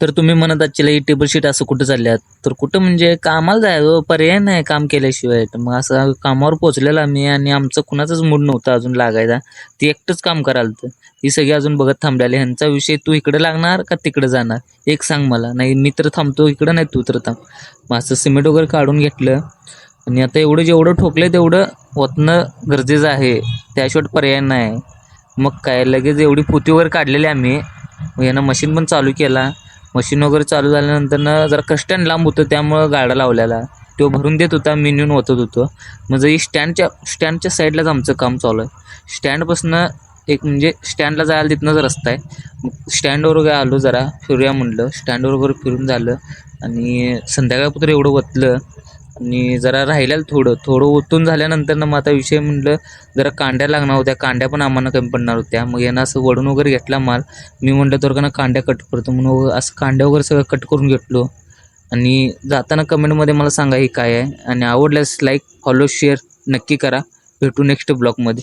तर तुम्ही म्हणत आजच्याला ही टेबल शीट असं कुठं चालल्यात, तर कुठं म्हणजे कामाला जायचं पर्याय नाही काम केल्याशिवाय. तर मग असं कामावर पोहोचलेलो आम्ही आणि आमचं कुणाचाच मूड नव्हता अजून लागायचा. ती एकटंच काम करायलतं. ही सगळी अजून बघत थांबलेले. ह्यांचा विषय, तू इकडे लागणार का तिकडे जाणार एक सांग मला. नाही मी तर थांबतो इकडं, नाही तू तर थांब. मग असं सिमेंट वगैरे काढून घेतलं आणि आता एवढं जेवढं ठोकलंय तेवढं ओतणं गरजेचं आहे, त्याशिवाय पर्याय नाही. मग काय लगेच एवढी पोती वगैरे काढलेली आम्ही. मग यानं मशीन पण चालू केला. मशीन वगैरे चालू झाल्यानंतर जरा कस्टन लांब होतं त्यामुळं गाडा लावलेला तो भरून देत होता, मी नेऊन ओतत होतो. म्हणजे ही स्टँडच्या साईडलाच आमचं काम चालू आहे. स्टँडपासनं एक म्हणजे स्टँडला जायला तिथनंच रस्ता आहे. मग स्टँडवर वगैरे आलो, जरा फिरूया म्हणलं. स्टँडवर वगैरे फिरून झालं आणि संध्याकाळपत्र एवढं ओतलं आणि जरा राहिलेलं थोडं थोडं ओतून झाल्यानंतर मग आता विषय म्हणलं जरा कांड्या लागणार होत्या. कांड्या पण आम्हाला कमी पडणार होत्या. मग यानं असं वडून वगैरे घेतला माल. मी म्हटलं तर का ना कांड्या कट करतो म्हणून असं कांड्या वगैरे सगळं कट करून घेतलो. आणि जाताना कमेंटमध्ये मला सांगा ही काय आहे, आणि आवडल्यास लाईक फॉलो शेअर नक्की करा. भेटू नेक्स्ट ब्लॉगमध्ये.